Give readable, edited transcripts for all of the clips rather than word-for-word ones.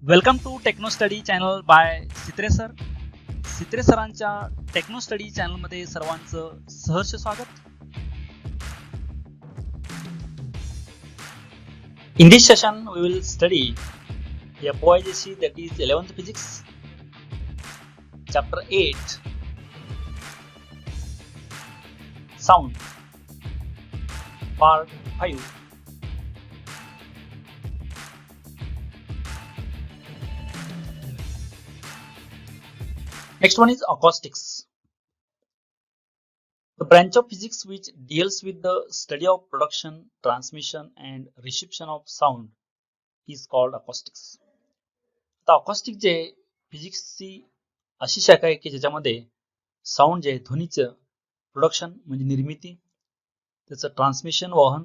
Welcome to Techno Study channel by Sitre sir. Sitre सरांच्या Techno study चॅनलमध्ये सर्वांचं सहर्ष स्वागत. In this session we will study FYGC, that is 11th physics, chapter 8, sound, part 5. Next one is acoustics. The branch of physics which deals with the study of production, transmission and reception of sound is called acoustics. आता acoustic जे फिजिक्सची अशी शाखा आहे की ज्याच्यामध्ये sound जे ध्वनीचं production म्हणजे निर्मिती, त्याचं ट्रान्समिशन वहन,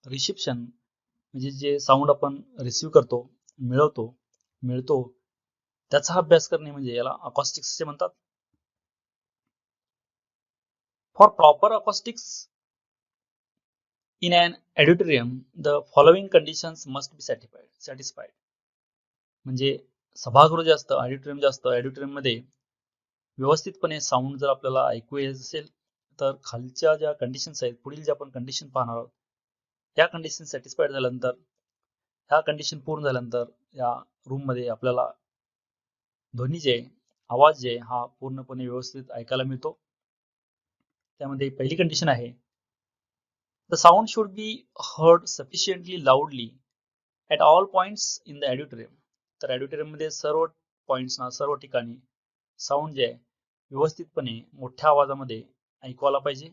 रिसेप्शन म्हणजे जे साऊंड आपण रिसीव्ह करतो, मिळतो त्याचा अभ्यास करणे म्हणजे याला अकॉस्टिक्स असे म्हणतात. For proper acoustics in an auditorium the following conditions must be satisfied. म्हणजे सभागृह जे असतं, ऑडिटोरियम जे असतं, ऑडिटोरियम मध्ये व्यवस्थितपणे साऊंड जर आपल्याला ऐकू येत असेल तर खालच्या ज्या कंडिशन्स आहेत, पुढील ज्या आपण कंडिशन पाहणार आहोत, या कंडिशन सॅटिस्फाईड झाल्यानंतर, ह्या कंडिशन पूर्ण झाल्यानंतर या रूम मध्ये आपल्याला ध्वनी जे आवाज जे हा पूर्णपणे व्यवस्थित ऐकायला मिळतो. त्यामध्ये पहिली कंडिशन आहे, the sound should be heard sufficiently loudly at all points in the auditorium. तर ऑडिटोरियम मध्ये सर्व पॉइंट्सना, सर्व ठिकाणी साऊंड जे आहे व्यवस्थितपणे मोठ्या आवाजामध्ये ऐकू आला पाहिजे.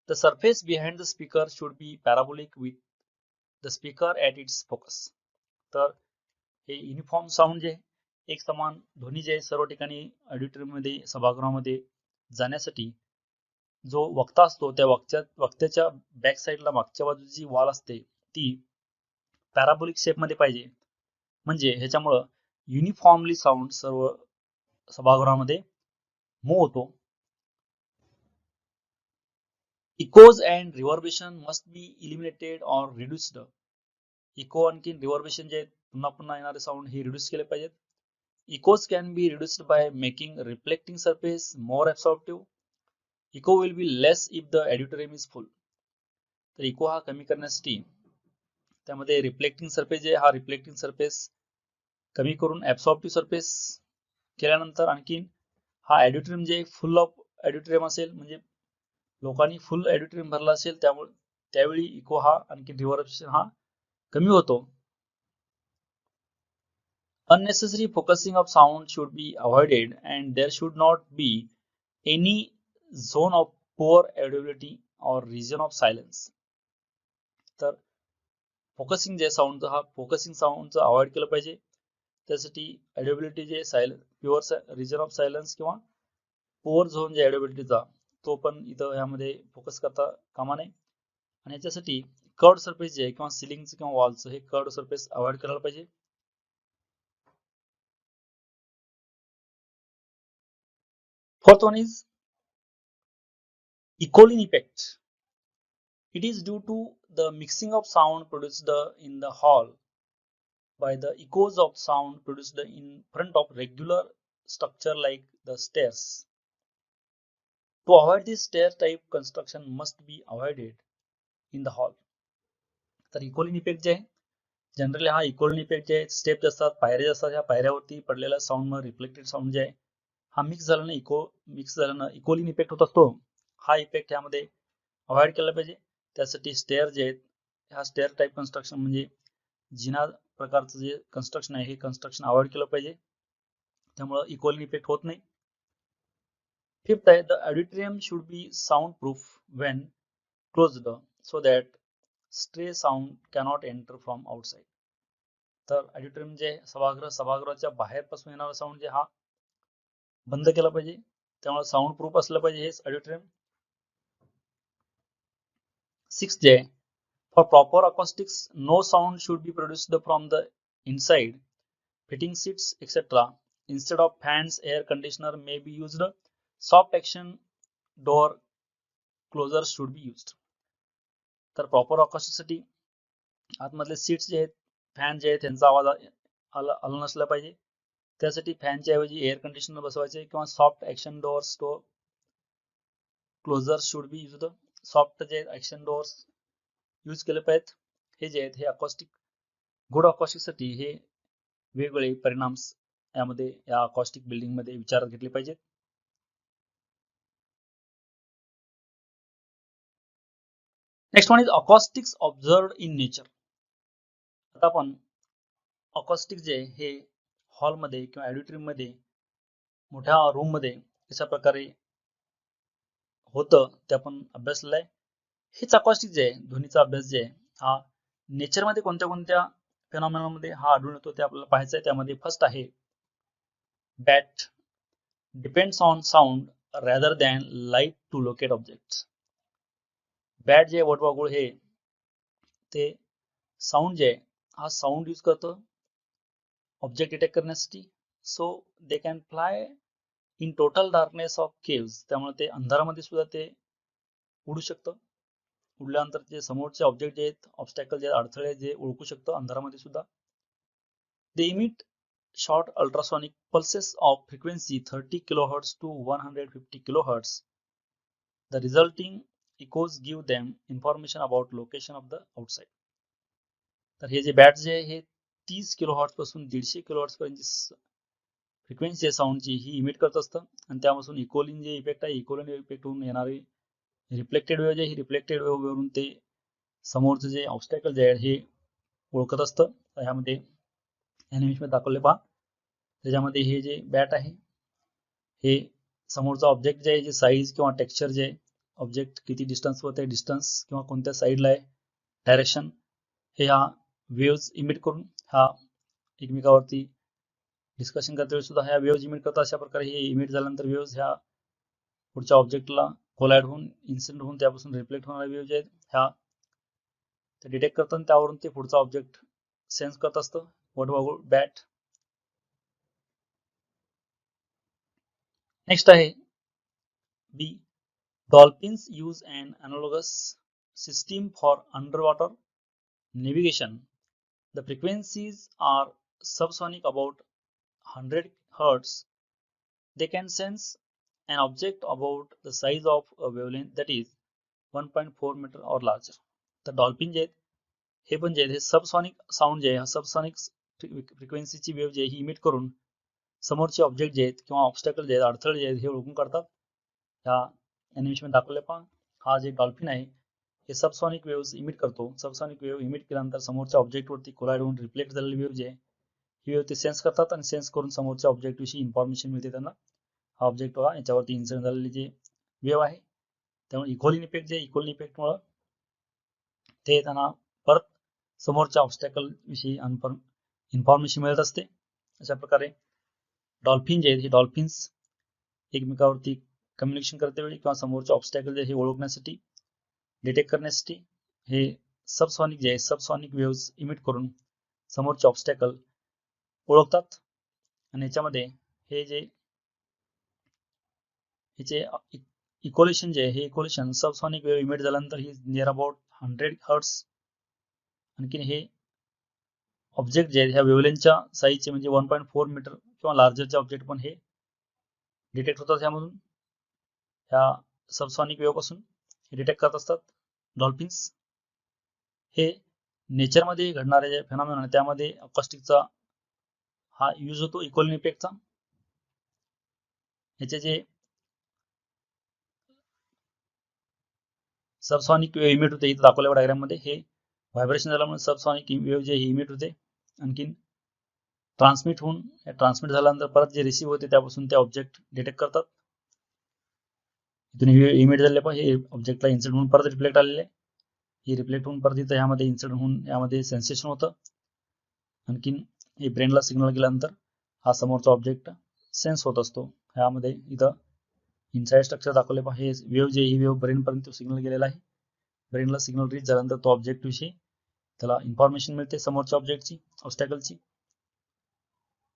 The surface behind the speaker should be parabolic with the speaker at its focus. तर हे युनिफॉर्म साऊंड जे एक समान ध्वनी जे सर्व ठिकाणी ऑडिटोरियम मध्ये, सभागृहामध्ये जाण्यासाठी जो वक्ता असतो त्या वक्त्याच्या बॅक साईडला मागच्या बाजूची जी वॉल असते ती पॅराबोलिक शेप मध्ये पाहिजे. म्हणजे ह्याच्यामुळं युनिफॉर्मली साऊंड सर्व सभागृहामध्ये मूव्ह होतो. Echoes and reverberation must be eliminated or reduced. Echo आणखी रिव्हर्बेशन जे पुन्हा पुन्हा येणारे साऊंड हे रिड्यूस केले पाहिजेत. Echoes can be reduced by making reflecting surface more absorptive. Echo will be less if the auditorium is full. तर echo हा कमी करण्यासाठी त्यामध्ये रिफ्लेक्टिंग सरफेस जे हा रिफ्लेक्टिंग सरफेस कमी करून ऍब्सॉर्प्टिव्ह सरफेस केल्यानंतर आणखी हा ऑडिटोरियम जे फुल ऑफ ऑडिटोरियम असेल, म्हणजे लोकांनी फुल ऑडिटोरियम भरला असेल, त्यामुळे त्यावेळी इको हा आणखी रिव्हर्बेशन हा कमी होतो. Unnecessary focusing of sound should be avoided and there should not be any zone of poor audibility or region of silence. तर फोकसिंग जे साऊंड हा फोकसिंग साऊंडचं अवॉइड केलं पाहिजे. त्यासाठी ऑडिबिलिटी जे प्युअर रिजन ऑफ सायलन्स किंवा पुअर झोन जे ऑडिबिलिटीचा तो पण इथं यामध्ये फोकस करता कामा नये. आणि याच्यासाठी कर्ड सरफेस जे आहे किंवा सिलिंगचं किंवा वॉलचं हे कर्ड सरफेस अवॉइड करायला पाहिजे. Fourth one is echoing effect. It is due to the mixing of sound produced in the hall by the echoes of sound produced in front of regular structure like the stairs. To avoid this stair type construction must be avoided in the hall. तर इकोलिन effect जे आहे, generally हा इकोलिन effect जे step असतात, पायऱ्या असतात, ह्या पायऱ्यावरती पडलेल्या साऊंड मध्ये रिफ्लेक्टेड साऊंड जे आहे हा मिक्स झाल्यानं इकोलिन इफेक्ट होत असतो. हा इफेक्ट यामध्ये अवॉइड केला पाहिजे. त्यासाठी स्टेअर जे आहेत, ह्या स्टेअर टाईप कन्स्ट्रक्शन म्हणजे जिना प्रकारचं जे कन्स्ट्रक्शन आहे हे कन्स्ट्रक्शन अवॉइड केलं पाहिजे. त्यामुळे इक्वलिन इफेक्ट होत नाही. फिफ्थ आहे, the auditorium should be sound proof when closed so that stray sound cannot enter from outside. तर ऑडिटोरियम जे सभागृहाच्या बाहेरपासून येणारा साऊंड जे हा बंद केला पाहिजे. त्यामुळे साऊंड प्रूफ असलं पाहिजे हेच ऑडिटोरियम. सिक्स्थ जे आहे, for proper acoustics no sound should be produced from the inside, fitting seats etc. Instead of fans, air conditioner may be used. Soft action door closers should be used. तर proper acoustic साठी आतमधले seats जे आहेत, fan जे आहेत त्यांचा आवाज आलं नसलं पाहिजे. त्यासाठी फॅनच्या ऐवजी एअर कंडिशनर बसवायचे किंवा soft action doors closer should be use. Soft जे ऍक्शन डोअर्स यूज केले पाहिजेत. हे जे आहेत हे गुड अकॉस्टिक साठी हे वेगवेगळे परिणाम यामध्ये या अकॉस्टिक बिल्डिंग मध्ये विचारात घेतले पाहिजेत. Next one is acoustics observed in nature. आता आपण अकॉस्टिक जे हे हॉलमध्ये किंवा ऑडिटोरियम मध्ये मोठ्या रूम मध्ये कशा प्रकारे होतं ते आपण अभ्यासलेलं आहे. हेच अकॉस्टिक जे आहे ध्वनीचा अभ्यास जे आहे हा नेचरमध्ये कोणत्या कोणत्या फेनॉमेनामध्ये हा आढळून येतो ते आपल्याला पाहायचं आहे. त्यामध्ये फर्स्ट आहे bat depends on sound rather than light to locate objects. Bat जे वटवाघूळ हे ते साऊंड जे आहे हा साऊंड यूज करतो ऑब्जेक्ट डिटेक्ट करण्यासाठी. So they can fly in total darkness of caves. त्यामुळे ते अंधारामध्ये सुद्धा ते उडू शकतं. उडल्यानंतर जे समोरचे ऑब्जेक्ट जे आहेत ऑब्स्टॅकल जे अडथळे जे ओळखू शकतं अंधारामध्ये सुद्धा. दे emit short ultrasonic pulses of frequency 30 kHz to 150 kHz. The resulting echoes give them information about location of the outside. तर हे जे बॅट जे आहे हे 30 kHz पासून 150 kHz पर्यंत फ्रिक्वेन्सी आहे साऊंडची ही इमिट करत असतं आणि त्यापासून इकोलिन जे इफेक्ट आहे इकोलिन इफेक्ट होऊन येणारे रिफ्लेक्टेड वेव्ह जे ही रिफ्लेक्टेड वेव्ह वरून ते समोरचं जे ऑब्स्टॅकल जे आहे हे ओळखत असतं. ह्यामध्ये ॲनिमेशन दाखवले पहा. त्याच्यामध्ये हे जे बॅट आहे हे समोरचा ऑब्जेक्ट जे आहे जे साईज किंवा टेक्स्चर जे आहे ऑब्जेक्ट किती डिस्टन्सवर ते डिस्टन्स किंवा कोणत्या साईडला आहे डायरेक्शन हे ह्या वेव्ज इमिट करून हा एकमेकावरती डिस्कशन करते वेळी सुद्धा ह्या वेव्ज इमिट करतात. अशा प्रकारे हे इमिट झाल्यानंतर वेव्ज ह्या पुढच्या ऑब्जेक्टला कोलाइड होऊन इन्सिडेंट होऊन त्यापासून रिफ्लेक्ट होणाऱ्या वेव्ज आहेत ह्या ते डिटेक्ट करतात आणि त्यावरून ते पुढचा ऑब्जेक्ट सेन्स करत असतं वटवाघूळ बॅट. नेक्स्ट आहे B dolphins use an analogous system for underwater navigation. The frequencies are subsonic about 100 Hz. They can sense an object about the size of a wavelength that is 1.4 meter or larger. तर dolphin जे आहेत हे पण जे आहेत हे subsonic sound जे आहे सबसॉनिक फ्रिक्वेन्सीची वेव्ह जे ही इमिट करून समोरचे ऑब्जेक्ट जे आहेत किंवा ऑब्स्टॅकल जे आहेत अडथळे जे आहेत हे ओळखून काढतात. ह्या ॲनिमेशन दाखवले पहा. हा जे डॉल्फिन आहे हे सबसॉनिक वेव्ह इमिट करतो. सबसॉनिक वेव्ह इमिट केल्यानंतर समोरच्या ऑब्जेक्टवरती कोलाइड होऊन रिफ्लेक्ट झालेली वेव्ह जे आहे ही वेव्ह ते सेन्स करतात आणि सेन्स करून समोरच्या ऑब्जेक्ट विषयी इन्फॉर्मेशन मिळते त्यांना. हा ऑब्जेक्ट बघा याच्यावरती इन्सिडेंट झालेली जी वेव्ह आहे त्यामुळे इक्वलिन इफेक्ट जे इक्वलिन इफेक्टमुळे ते त्यांना परत समोरच्या ऑब्स्टॅकल विषयी इन्फॉर्मेशन मिळत असते. अशा प्रकारे डॉल्फिन जे आहेत हे डॉल्फिन्स एकमेकावरती कम्युनिकेशन करते वेळी किंवा समोरचे ऑब्स्टॅकल जे हे ओळखण्यासाठी डिटेक्ट करण्यासाठी हे सबसॉनिक जे आहे सबसॉनिक वेव्स इमिट करून समोरचे ऑब्स्टॅकल ओळखतात. आणि याच्यामध्ये हे जे हिचे इक्वलेशन जे आहे हे इक्वलेशन सबसॉनिक वेव्ह इमिट झाल्यानंतर ही नियर अबाउट 100 हर्ट्स. आणखीन हे ऑब्जेक्ट जे आहेत ह्या वेव्हलेंथच्या साईजचे म्हणजे 1.4 मीटर किंवा लार्जरचे ऑब्जेक्ट पण हे डिटेक्ट होतात ह्यामधून ह्या सबसॉनिक वेव्ह पासून हे डिटेक्ट करत असतात डॉल्फिन्स. हे नेचरमध्ये घडणारे जे फेनॉमेनॉन आहे त्यामध्ये अकॉस्टिकचा हा यूज होतो इक्वलिन इफेक्टचा. ह्याचे जे सबसॉनिक वेव्ह इमिट होते इथे दाखवल्या डायग्राम मध्ये हे व्हायब्रेशन झाल्यामुळे सबसॉनिक वेव्ह जे इमिट होते आणखीन ट्रान्समिट होऊन ट्रान्समिट झाल्यानंतर परत जे रिसीव्ह होते त्यापासून ते ऑब्जेक्ट डिटेक्ट करतात. इथून इमिट झाले पण हे ऑब्जेक्टला इन्सिडेंट होऊन परत रिफ्लेक्ट आलेले हे रिफ्लेक्ट होऊन परत इथं ह्यामध्ये इन्सिडेंट होऊन यामध्ये सेन्सेशन होतं. आणखीन हे ब्रेनला सिग्नल गेल्यानंतर हा समोरचा ऑब्जेक्ट सेन्स होत असतो. ह्यामध्ये इथं इनसाइड स्ट्रक्चर दाखवले पहा. हे वेव्ह जे ही वेव्ह ब्रेन पर्यंत सिग्नल गेलेला आहे. ब्रेनला सिग्नल रीच झाल्यानंतर तो ऑब्जेक्ट विषयी त्याला इन्फॉर्मेशन मिळते समोरच्या ऑब्जेक्टची ऑब्स्टॅकलची.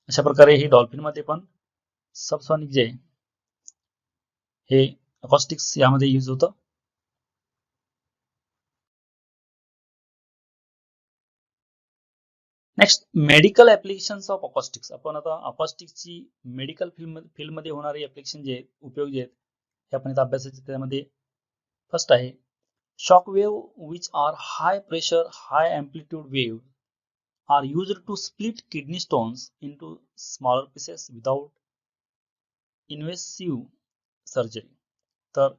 अशा प्रकारे ही डॉल्फिन मध्ये पण सबसॉनिक जे हे अकॉस्टिक्स यामध्ये यूज होतं. Next medical applications of acoustics. आपण आता अकॉस्टिक्सची मेडिकल फील्डमध्ये होणारे ऍप्लिकेशन जे उपयोग जे आहेत हे आपण इथं अभ्यासाचे. त्यामध्ये फर्स्ट आहे shock wave which are high pressure high amplitude wave are used to split kidney stones into smaller pieces without invasive surgery. तर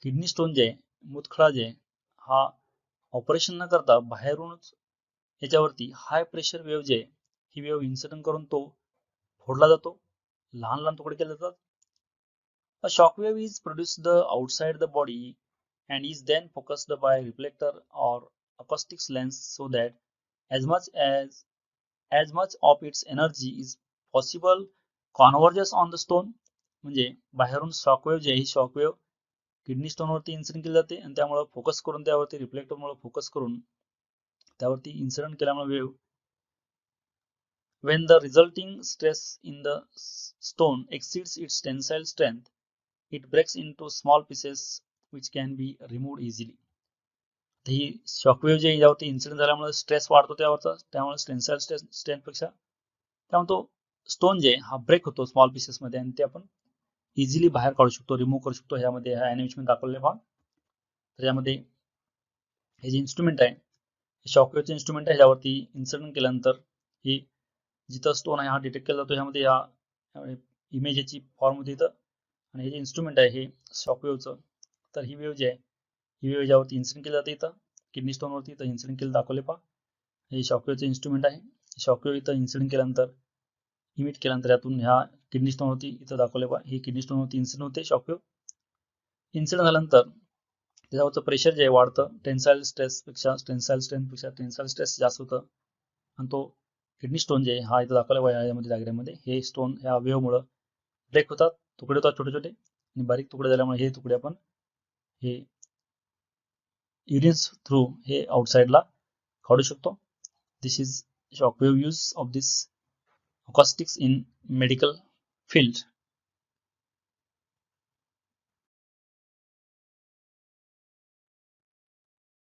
किडनी स्टोन जे आहे, मूतखडा जे आहे, हा ऑपरेशन न करता बाहेरूनच याच्यावरती हाय प्रेशर वेव्ह जे आहे, ही वेव्ह इन्सिडंट करून तो फोडला जातो, लहान लहान तुकडे केले जातात. A shock wave is produced outside the body and is then focused by reflector or acoustics lens so that as much as as much of its energy is possible converges on the stone. म्हणजे बाहेरून शॉकवेव्ह जे आहे ही शॉकवेव्ह kidney स्टोनवरती incident केली जाते आणि त्यामुळे focus करून त्यावरती रिफ्लेक्टरमुळे फोकस करून त्यावरती इन्सिडेंट केल्यामुळे wave when the resulting stress in the stone exceeds its tensile strength it breaks into small pieces which can be removed easily. ही शॉकवेव्ह जे यावरती इन्सिडेंट झाल्यामुळे स्ट्रेस वाढतो त्यावरचा, त्यामुळे टेन्साईल स्ट्रेंथ पेक्षा त्यामुळे तो स्टोन जे हा ब्रेक होतो स्मॉल पीसेस मध्ये आणि ते आपण इझिली बाहेर काढू शकतो, रिमूव्ह करू शकतो. ह्यामध्ये ह्या अॅनिमेशन दाखवलेले पहा. तर यामध्ये हे जे इन्स्ट्रुमेंट आहे शॉकवेव्हचे इन्स्ट्रुमेंट आहे, ह्यावरती इन्सिडेंट केल्यानंतर ही जिथं स्टोन आहे हा डिटेक्ट केला जातो. ह्यामध्ये या इमेज याची फॉर्म होती इथं आणि हे जे इन्स्ट्रुमेंट आहे हे शॉकवेव्हचं. तर ही वेव्ह जी आहे ही वेव्ह ज्यावरती इन्सिडेंट केली जाते इथं किडनी स्टोनवरती इथं इन्सिडेंट केलं दाखवले पहा. हे शॉकवेव्हचे इन्स्ट्रुमेंट आहे. शॉकवेव्ह इथं इन्सिडेंट केल्यानंतर इमिट केल्यानंतर यातून ह्या किडनी स्टोनवरती इथं दाखवले पहा ही किडनी स्टोनवरती इन्सिडेंट होते. शॉकवेव्ह इन्सिडेंट झाल्यानंतर त्याच्यावरचं प्रेशर जे आहे वाढतं, टेन्साईल स्ट्रेसपेक्षा टेन्साईल स्ट्रेस जास्त होतं आणि तो किडनी स्टोन जे हा इथं दाखवला यामध्ये डायग्राममध्ये हे स्टोन ह्या वेव्हमुळे ब्रेक होतात, तुकडे होतात छोटे छोटे आणि बारीक तुकडे झाल्यामुळे हे तुकडे आपण हे युरिन्स थ्रू हे आउटसाइडला काढू शकतो. This is shockwave use of this acoustics in medical field.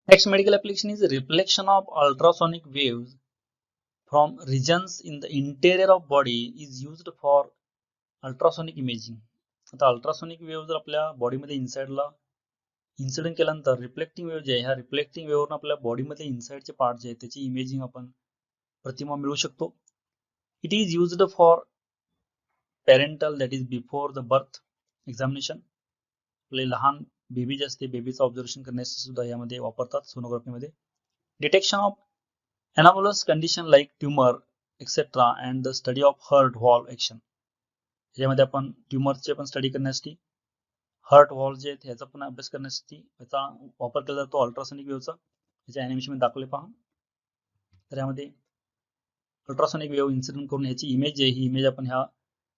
Next medical application is reflection of ultrasonic waves from regions in the interior of body is used for ultrasonic imaging. आता ultrasonic wave जर आपल्या बॉडीमध्ये इनसाइडला incident केल्यानंतर reflecting wave जे आहे ह्या reflecting वेव्हवरून आपल्या बॉडीमध्ये इनसाइडचे पार्ट जे आहे त्याची इमेजिंग आपण प्रतिमा मिळवू शकतो. It is used for parental that is before the birth examination. आपले लहान बेबी जे असते बेबीचं ऑब्झर्वेशन करण्यासाठी सुद्धा यामध्ये वापरतात सोनोग्राफीमध्ये. Detection of anomalous condition like tumour etcetera and the study of heart valve action. यामध्ये आपण ट्युमरचे पण स्टडी करण्यासाठी हर्ट व्हॉल्व जे आहेत ह्याचा पण अभ्यास करण्यासाठी याचा वापर केला जातो अल्ट्रासोनिक वेव्हचा. याच्या अॅनिमेशन मध्ये दाखवले पहा. तर यामध्ये अल्ट्रासोनिक वेव्ह इन्सिडेंट करून ह्याची इमेज आहे ही इमेज आपण ह्या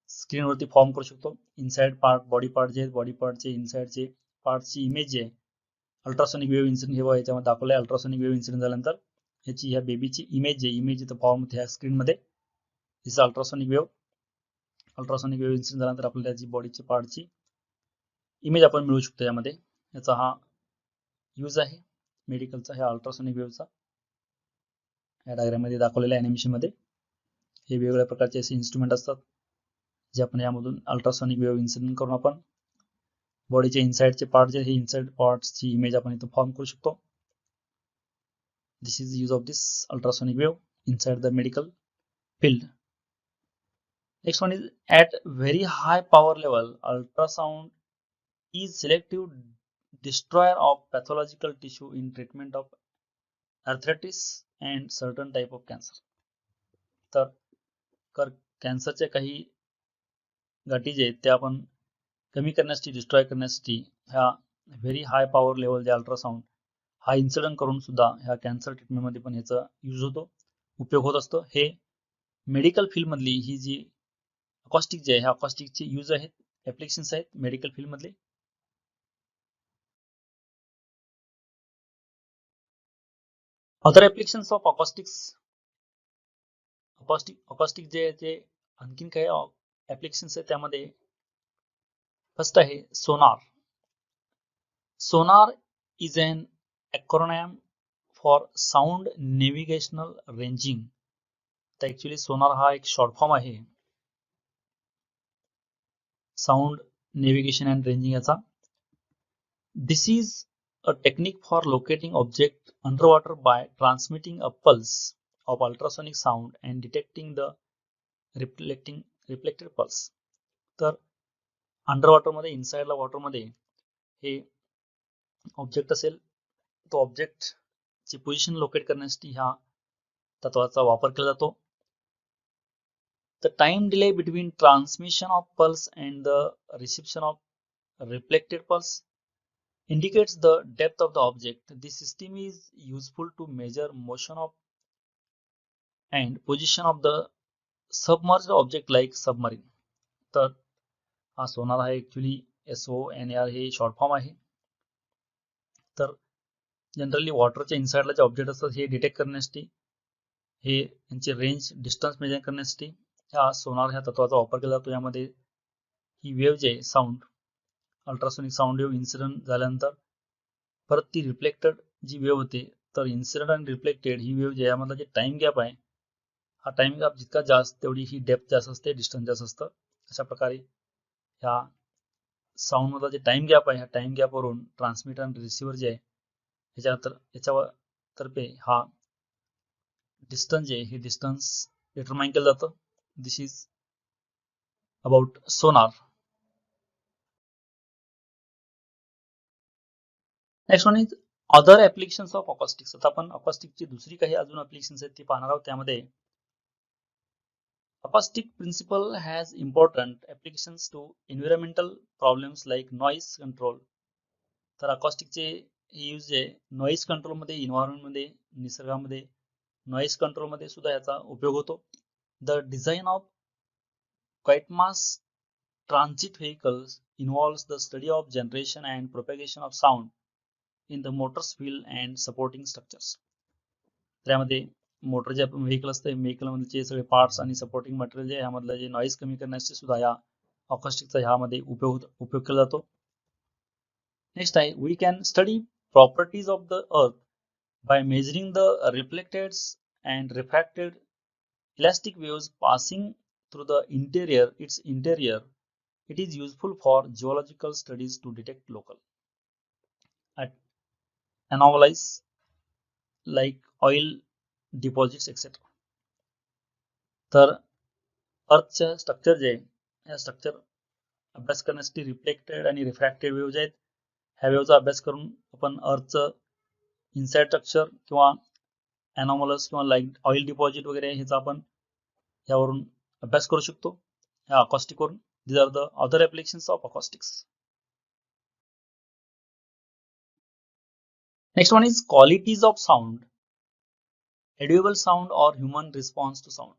स्क्रीनवरती फॉर्म करू शकतो. इनसाइड पार्ट बॉडी पार्ट जे आहेत बॉडी पार्टचे इनसाइडचे पार्टची इमेज जे आहे अल्ट्रासोनिक वेव्ह इन्सिडेंट हे याच्यामध्ये दाखवलं आहे. अल्ट्रासोनिक वेव्ह इन्सिडेंट झाल्यानंतर ह्याची ह्या बेबीची इमेज जे इमेज इथं फॉर्म होते ह्या स्क्रीनमध्ये this ultrasonic wave. Ultrasonic wave incident झाल्यानंतर आपल्याला त्याची बॉडीची पार्टची इमेज आपण मिळवू शकतो. यामध्ये याचा हा यूज आहे मेडिकलचा ह्या अल्ट्रासोनिक वेव्हचा. या डायग्राममध्ये दाखवलेल्या अॅनिमेशन मध्ये हे वेगवेगळ्या प्रकारचे असे इन्स्ट्रुमेंट असतात जे आपण यामधून अल्ट्रासोनिक वेव्ह इन्सिडेंट करून आपण बॉडीचे इनसाइडचे पार्ट जे हे इनसाइड पार्ट्सची इमेज आपण इथं फॉर्म करू शकतो. This is use of this ultrasonic wave inside the medical field. Next one is at very high power level, ultrasound is selective destroyer of pathological tissue in treatment of arthritis and certain type of cancer. तर कॅन्सरच्या काही गाठी जे आहेत त्या आपण कमी करण्यासाठी destroy करण्यासाठी ह्या व्हेरी हाय पॉवर लेवल जे अल्ट्रासाऊंड हा इन्सिडेंट करून सुद्धा ह्या कॅन्सर ट्रीटमेंटमध्ये पण ह्याचा यूज होतो, उपयोग होत असतो. हे मेडिकल फील्ड मधली ही जी अकॉस्टिक जे आहे ह्या अकॉस्टिकचे यूज आहेत, ऍप्लिकेशन्स आहेत मेडिकल फील्ड मधले. Other applications of acoustics acoustic जे आहे आणखीन काही ऍप्लिकेशन्स आहेत त्यामध्ये फर्स्ट आहे सोनार. सोनार is an acronym for sound navigational ranging तर ऍक्च्युली सोनार हा एक शॉर्ट फॉर्म आहे साऊंड नेव्हिगेशन अँड रेंजिंग याचा. दिस is a technique for locating object underwater by transmitting a pulse of ultrasonic sound and detecting the reflected pulse. तर under मध्ये इनसाइडला वॉटरमध्ये हे object असेल, तो ऑब्जेक्ट ची पोझिशन लोकेट करण्यासाठी ह्या तत्वाचा वापर केला जातो. The time delay between transmission of pulse and the reception of reflected pulse indicates the depth of the object. This system is useful to measure motion of and position of the submerged object like submarine. तर हा सोनार आहे actually SONAR हे short form आहे. तर generally वॉटरच्या इनसाइडला जे object असतात हे detect करण्यासाठी, हे यांची रेंज डिस्टन्स मेजर करण्यासाठी ह्या सोनार ह्या तत्वाचा वापर केला जातो. यामध्ये ही वेव्ह जे sound ultrasonic sound wave incident झाल्यानंतर परत ती रिफ्लेक्टेड जी वेव्ह होते, तर इन्सिडेंट आणि रिफ्लेक्टेड ही वेव्ह जे यामधला जे टाइम गॅप आहे, हा टाइम गॅप जितका जास्त तेवढी ही डेप्थ जास्त असते, डिस्टन्स जास्त असतं. अशा प्रकारे ह्या साऊंड मधला जे टाइम गॅप आहे, ह्या टाइम गॅप वरून ट्रान्समीटर आणि रिसिव्हर जे आहे याच्यावर तर्फे हा डिस्टन्स जे हे डिस्टन्स डिटरमाइन केलं जातं. This is about sonar. Next one is other applications of acoustics. आता आपण अकॉस्टिकची दुसरी काही अजून ऍप्लिकेशन्स आहेत ती पाहणार आहोत. त्यामध्ये acoustic principle has important applications to environmental problems like noise control. तर अकॉस्टिकचे यूज जे नॉइज कंट्रोल मध्ये, इन्व्हायरमेंट मध्ये, निसर्गामध्ये नॉइज कंट्रोल मध्ये सुद्धा याचा उपयोग होतो. The design of quite mass transit vehicles involves the study of generation and propagation of sound in the Motors wheel and supporting structures. त्यामध्ये मोटर जे व्हेकल असते, व्हेकल मधले सगळे पार्ट्स आणि सपोर्टिंग मटेरियल जे यामधलं जे नॉइज कमी करण्यासाठी सुद्धा या अकॉस्टिकचा ह्यामध्ये उपयोग केला जातो. नेक्स्ट आहे, we can study properties of the earth by measuring the reflected and refracted elastic waves passing through the its interior. It is useful for geological studies to detect local anomalies like oil deposits etc. तर अर्थच्या structure जे या structure अभ्यास करण्यासाठी reflected आणि refracted wave जे आहेत, ह्या वेव्हचा अभ्यास करून आपण अर्थचं इनसाइड स्ट्रक्चर किंवा अनॉमलस किंवा लाईक ऑइल डिपॉझिट वगैरे ह्याचा आपण यावरून अभ्यास करू शकतो ह्या अकॉस्टिक वरून. These are the other applications of acoustics. Next one is qualities of sound. Audible sound or human response to sound.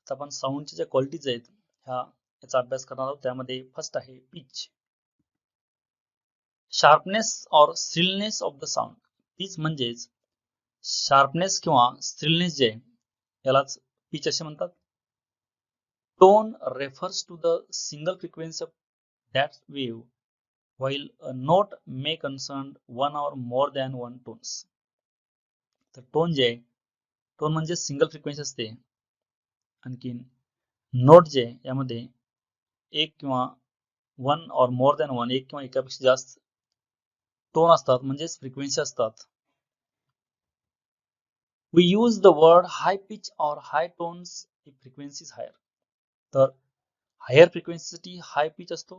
तर आपण साऊंडच्या ज्या क्वालिटीज आहेत याचा अभ्यास करणार आहोत. त्यामध्ये फर्स्ट आहे पिच. शार्पनेस और स्ट्रिलनेस ऑफ द साऊंड. पिच म्हणजेच शार्पनेस किंवा स्ट्रिलनेस जे यालाच पिच असे म्हणतात. Tone refers to the single frequency of that wave, while a note may concern one or more than one tones. तर टोन जे टोन म्हणजे सिंगल फ्रिक्वेन्सी असते. आणखीन नोट जे यामध्ये एक किंवा वन और मोर दॅन वन, एक किंवा एकापेक्षा जास्त टोन असतात, म्हणजेच फ्रिक्वेन्सी असतात. We use the word high pitch or high tones if frequency is higher. तर हायर फ्रिक्वेन्सीसाठी हाय पिच असतो.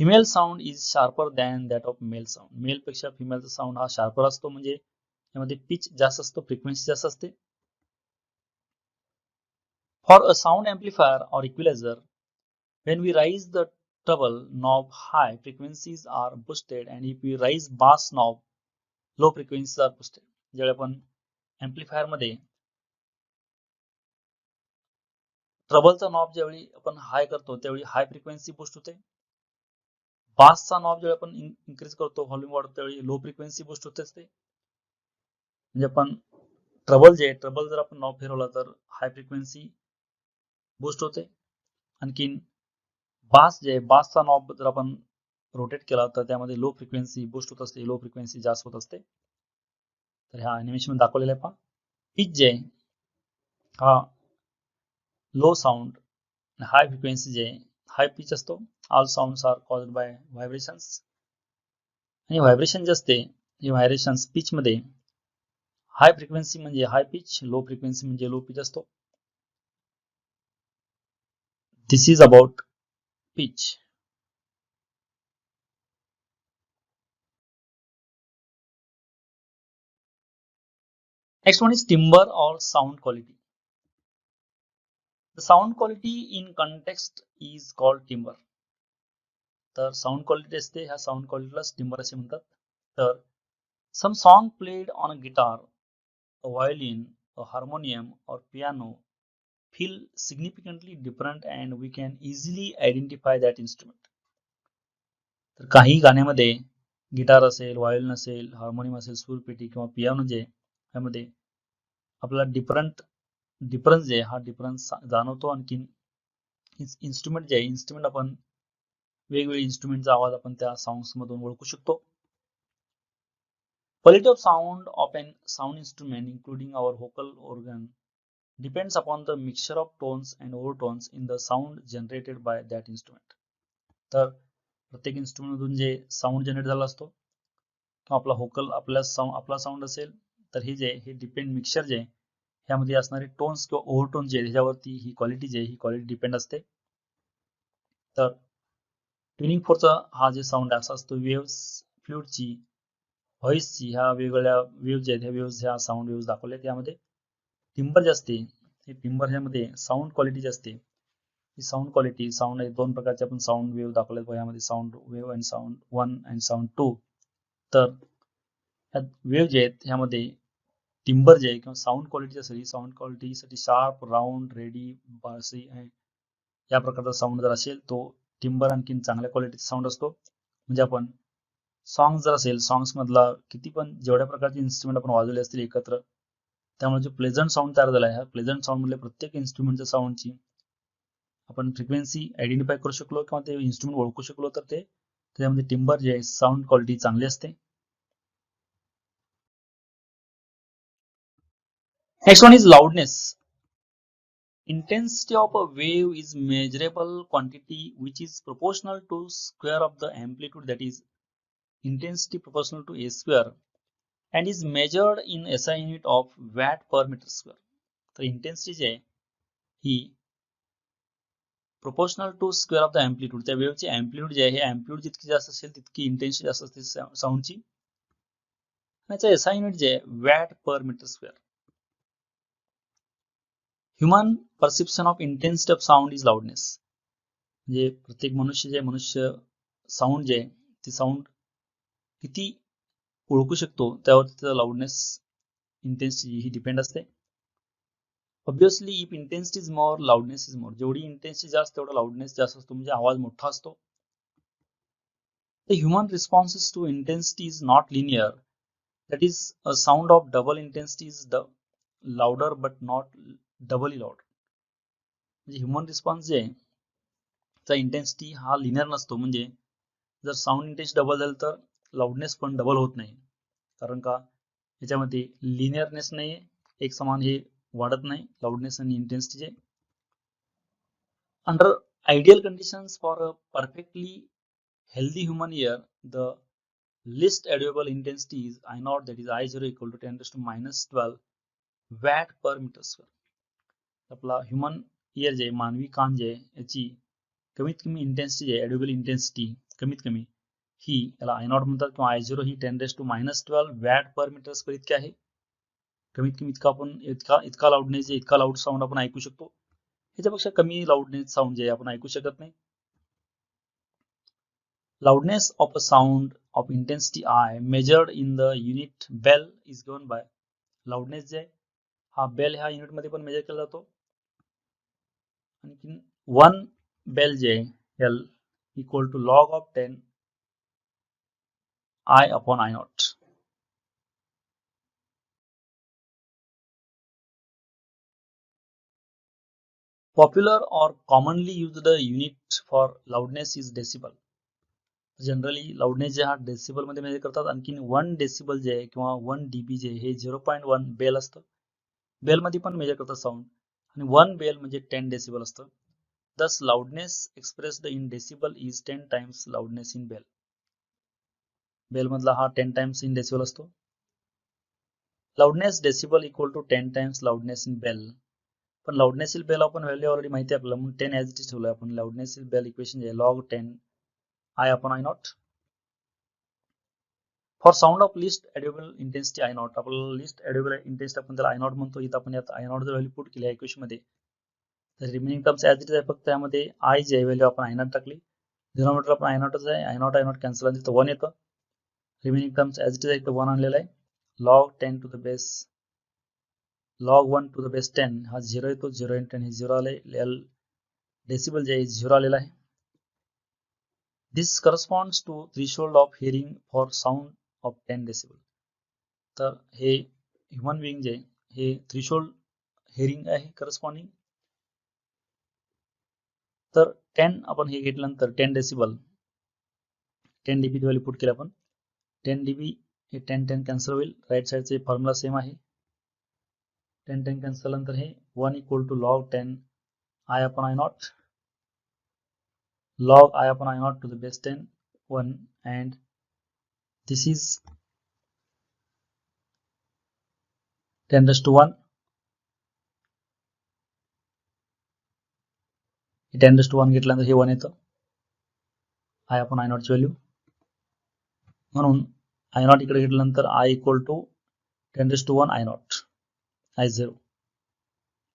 Female sound is sharper than that of male sound. Male पेक्षा फिमेलचा साऊंड हा शार्पर असतो, म्हणजे यामध्ये पिच जास्त असतो, फ्रिक्वेन्सी जास्त असते. फॉर अ साऊंड एम्प्लिफायर और इक्विलायझर, when we raise the treble knob high frequencies are boosted and if we raise bass knob low frequencies are boosted. ज्यावेळी आपण एम्प्लिफायर मध्ये ट्रबलचा नॉब ज्यावेळी आपण हाय करतो त्यावेळी हाय फ्रिक्वेन्सी बूस्ट होते. बासचा नॉब ज्यावेळी आपण इन्क्रीज करतो, व्हॉल्यूम वाढतो, त्यावेळी लो फ्रिक्वेन्सी बूस्ट होते असते. म्हणजे आपण ट्रबल जर आपण नॉब फिरवला तर हाय फ्रिक्वेन्सी बूस्ट होते. आणखीन बासचा नॉब जर आपण रोटेट केला तर त्यामध्ये लो फ्रिक्वेन्सी बूस्ट होत असते, लो फ्रिक्वेन्सी जास्त होत असते. तर ह्या अॅनिमेशन मध्ये दाखवलेलं आहे पहा. पिच जे हा लो साऊंड, हाय फ्रिक्वेन्सी जे हाय पिच असतो. All sounds are caused by vibrations. आणि व्हायब्रेशन जे असते हे व्हायब्रेशन पिच मध्ये हाय फ्रिक्वेन्सी म्हणजे हाय पिच, लो फ्रिक्वेन्सी म्हणजे लो पिच असतो. This is about pitch. Next one is timbre or sound quality. The sound quality in context is called timbre. तर sound quality असते ह्या sound क्वालिटीलाच timber असे म्हणतात. तर some song played on a guitar, a violin, a harmonium or piano feel significantly different and we can easily identify that instrument. तर काही गाण्यामध्ये guitar असेल, व्हायोलिन असेल, हार्मोनियम असेल, सूरपेटी किंवा पियानो जे यामध्ये आपल्याला डिफरन्स जे हा डिफरन्स जाणवतो. आणखी इन्स्ट्रुमेंट जे आहे इन्स्ट्रुमेंट आपण वेगवेगळे इन्स्ट्रुमेंटचा आवाज आपण त्या सॉंग्स मधून ओळखू शकतो. Quality of an sound instrument, including our vocal organ, depends upon the mixture of tones and overtones in the sound generated by that instrument. तर प्रत्येक इन्स्ट्रुमेंट मधून जे साऊंड जनरेट झाला असतो किंवा आपला व्होकल आपला साऊंड असेल तर हे जे हे डिपेंड मिक्सचर जे ह्यामध्ये असणारे टोन्स किंवा ओव्हरटोन जे ह्याच्यावरती ही क्वालिटी डिपेंड असते. तर ट्युनिंग फोर्कचा हा जे साऊंड असा असतो वेव्स फ्लूटची व्हॉइसची ह्या वेगवेगळ्या वेव्ज आहेत ह्या वेव्ज ह्या साऊंड वेव्ज दाखवल्या त्यामध्ये टिम्बर जे असते हे टिम्बर ह्यामध्ये साऊंड क्वालिटी जी असते ही साऊंड क्वालिटी साऊंड दोन प्रकारचे आपण साऊंड वेव्ह दाखवले यामध्ये sound wave and sound 1 and sound 2. तर ह्या वेव्ह जे आहेत ह्यामध्ये टिम्बर जे आहे किंवा साऊंड क्वालिटी असेल ही साऊंड क्वालिटीसाठी शार्प राऊंड रेडी बासी या प्रकारचा साऊंड जर असेल तो टिम्बर आणखी चांगल्या क्वालिटीचा साऊंड असतो. म्हणजे आपण सॉंग्स जर असेल सॉंग्स मधला किती पण जेवढ्या प्रकारचे इन्स्ट्रुमेंट आपण वाजवले असतील एकत्र त्यामुळे जो प्लेझंट साऊंड तयार झाला आहे ह्या प्लेझंट साऊंड मधल्या प्रत्येक इन्स्ट्रुमेंटच्या साऊंडची आपण फ्रिक्वेन्सी आयडेंटिफाय करू शकलो किंवा ते इन्स्ट्रुमेंट ओळखू शकलो तर ते त्यामध्ये टिम्बर जे आहे साऊंड क्वालिटी चांगली असते. Next one is loudness. Intensity of a wave is measurable quantity which is proportional to square of the amplitude, that is intensity proportional to a square and is measured in SI unit of watt per meter square. तर intensity जी आहे ही proportional to square of the amplitude त्या वेव्हची amplitude जे आहे हे amplitude जितकी जास्त असेल तितकी इंटेन्सिटी जास्त असते साऊंडची. याचा SI युनिट जे आहे watt per metre square. Human perception of intensity of sound is loudness. म्हणजे प्रत्येक मनुष्य साऊंड जे आहे ते साऊंड किती ओळखू शकतो त्यावर त्याचा लाउडनेस इंटेन्सिटी ही डिपेंड असते. Obviously if intensity is more loudness is more. जेवढी इंटेन्सिटी जास्त तेवढा लाउडनेस जास्त असतो म्हणजे आवाज मोठा असतो. The human responses to intensity is not linear. That is, a sound of double intensity is louder but not doubly loud. म्हणजे ह्युमन रिस्पॉन्स जे आहे चा इंटेन्सिटी हा लिनियर नसतो. म्हणजे जर साऊंड इंटेन्सिटी डबल झालं तर लाउडनेस पण डबल होत नाही. कारण का याच्यामध्ये लिनियरनेस नाही एक समान हे वाढत नाही लाउडनेस आणि इंटेन्सिटीचे. Under ideal conditions for a perfectly healthy human ear, the least audible intensity is I0, that is I0 equal to 10 to -12 watt per meter square. आपला ह्युमन इयर जे मानवी कान जे याची कमीत कमी इंटेन्सिटी जे ऑडिबल इंटेन्सिटी कमीत कमी ही याला I0 म्हणतात किंवा I0 ही 10 to -12 watt per metre square इतके आहे. कमीत कमी इतका आपण इतका लाउडनेस जे इतका लाऊड साऊंड आपण ऐकू शकतो. ह्याच्यापेक्षा कमी लाउडनेस साऊंड जे आपण ऐकू शकत नाही. Loudness of a sound of intensity I measured in the unit bell is given by loudness जे हा बेल ह्या युनिट मध्ये पण मेजर केला जातो. आणखी 1 बेल जे L equal to log of 10 I upon I0. Popular or commonly used unit for loudness is decibel. Generally loudness जे हा डेसिबल मध्ये मेजर करतात. आणखी 1 डेसिबल जे आहे किंवा 1 dB जे हे 0.1 बेल असतं. बेल मध्ये पण मेजर करतात साऊंड, आणि 1 बेल म्हणजे 10 डेसिबल असतं. Thus loudness expressed in decibel is 10 times loudness in bell. Bel मधला हा 10 टाइम्स इन डेसिबल असतो. Loudness decibel equal to 10 times loudness in bel. पण लाउडनेस इन बेल आपण व्हॅल्यू ऑलरेडी माहिती आहे आपल्याला, म्हणून 10 ॲज इट इज ठेवलं आपण. लाउडनेस इन बेल इक्वेशन आहे log 10 I upon I naught. For sound of list Audible intensity I naught. आपल्याला लिस्ट ऑडिबल इंटेन्सिटी आपण त्याला I naught म्हणतो. इथं आपण यात I naught जर व्हॅल्यू पुट केली आहे इक्वेशन मध्ये, तर remaining terms as it is आहे, फक्त त्यामध्ये I जी व्हॅल्यू आपण I naught टाकली. डिनॉमिनेटर आपण I naughtच आहे, I naught कॅन्सल आणि तिथं 1 येतं. Remaining terms as it is आहे, इथं 1 आणलेला आहे. log 10 to the base log 1 to the base 10 हा 0 येतो. 0 and 10 हे 0 आले. L डेसिबल जे आहे 0 आलेला आहे. This corresponds to threshold of hearing for sound of 10 decibel. तर हे ह्युमन बिंग जे हे थ्रेशोल्ड हिअरिंग आहे करस्पॉन्डिंग. तर 10 आपण हे घेतल्यानंतर 10 डेसिबल 10 dB व्हॅल्यू पुट केली आपण. 10 dB हे 10 कॅन्सल होईल. राईट साईडचे फॉर्म्युला सेम आहे. 10 कॅन्सल नंतर हे 1 equal to log 10 I upon I naught. log I upon I naught to the base 10 1, and this is 10 raised to 1. 10 raised to 1 घेतल्यानंतर हे 1 येतं. I upon I naught ची value, म्हणून I naught इकडे घेतल्यानंतर I equal to 10 raised to 1 I naught I0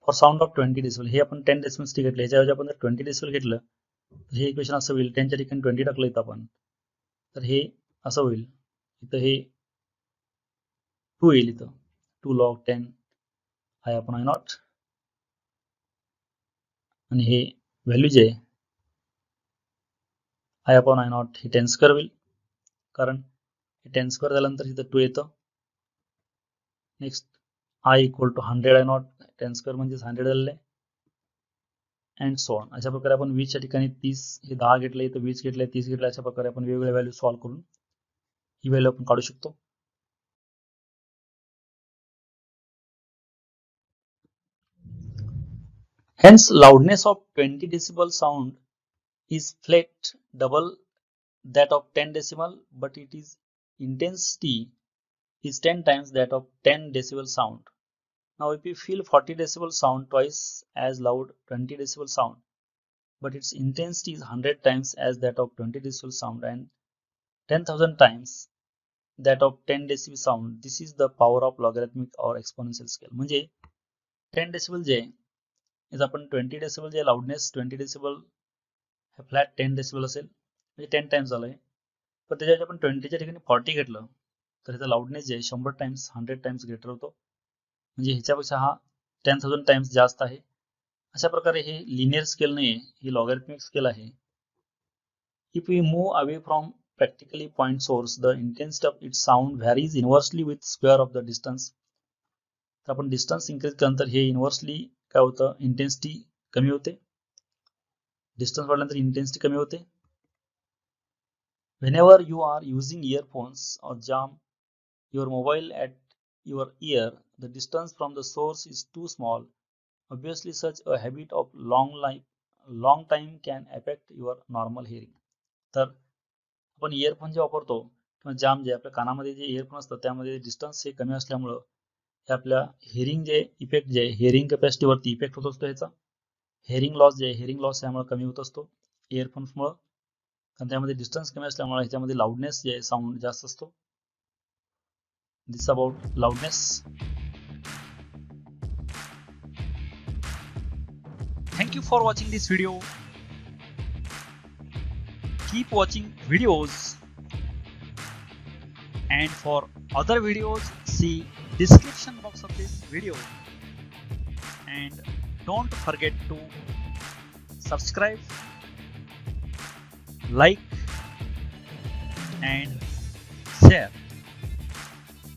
for sound of 20 decibel. हे आपण 10 decibel घेतले. याच्याऐवजी आपण जर 20 डेसिबल घेतलं तर हे इक्वेशन असं होईल. 10च्या ठिकाणी 20 टाकलं इथं आपण, तर हे असं होईल. इथं हे 2 येईल. इथं 2 log 10 I upon I naught, आणि हे व्हॅल्यू जे आहे I upon I naught हे 10 स्क्वेअर होईल, कारण हे 10 स्क्वेअर झाल्यानंतर इथं 2 येतं. Next I equal to 100 I naught. 10 square म्हणजे 100 झालेलं आहे, अँड सो ऑन. अशा प्रकारे आपण 20च्या ठिकाणी 30 हे 10 घेतले, इथं 20 घेतले, 30 घेतले. अशा प्रकारे आपण वेगवेगळ्या व्हॅल्यू सॉल्व्ह करून ही व्हॅल्यू आपण काढू शकतो. Hence loudness of 20 decibel sound is flat double that of 10 decibel, but its intensity is 10 times that of 10 decibel sound. Now if you feel 40 decibel sound twice as loud 20 decibel sound, but its intensity is 100 times as that of 20 decibel sound and 10,000 times that of 10 decibel sound, this is the power of logarithmic or exponential scale. म्हणजे 10 decibel जे आहे आपण 20 decibel जे loudness 20 decibel हे flat 10 decibel असेल, म्हणजे 10 times झालंय. पण त्याच्या आपण 20च्या ठिकाणी 40 घेतलं तर ह्याचा लाउडनेस जे आहे 100 टाइम्स 100 टाइम्स ग्रेटर होतो, म्हणजे ह्याच्यापेक्षा हा 10,000 टाइम्स जास्त आहे. अशा प्रकारे हे लिनियर स्केल नाही आहे, ही लॉगॅरिथमिक स्केल आहे. If we move away from practically point source, the intensity of its sound varies inversely with square of the distance. तर आपण डिस्टन्स इन्क्रीज केल्यानंतर हे इन्व्हर्सली काय होतं, इंटेन्सिटी कमी होते. डिस्टन्स वाढल्यानंतर इंटेन्सिटी कमी होते. whenever you are using earphones or jam your mobile at your ear, the distance from the source is too small. Obviously such a habit of long time can affect your normal hearing. तर आपण earphone जे वापरतो किंवा जाम जे आपल्या कानामध्ये जे earphone असतात त्यामध्ये डिस्टन्स हे कमी असल्यामुळं हे आपल्या हिअरिंग जे इफेक्ट जे हिअरिंग कॅपॅसिटीवरती इफेक्ट होत असतो. ह्याचा हिअरिंग लॉस जे हिअरिंग लॉस यामुळे कमी होत असतो इयरफोन्समुळं, कारण त्यामध्ये डिस्टन्स कमी असल्यामुळे ह्याच्यामध्ये लाउडनेस जे साऊंड जास्त असतो. This about loudness. Thank you for watching this video. Keep watching videos, and for other videos see description box of this video, and don't forget to subscribe, like and share.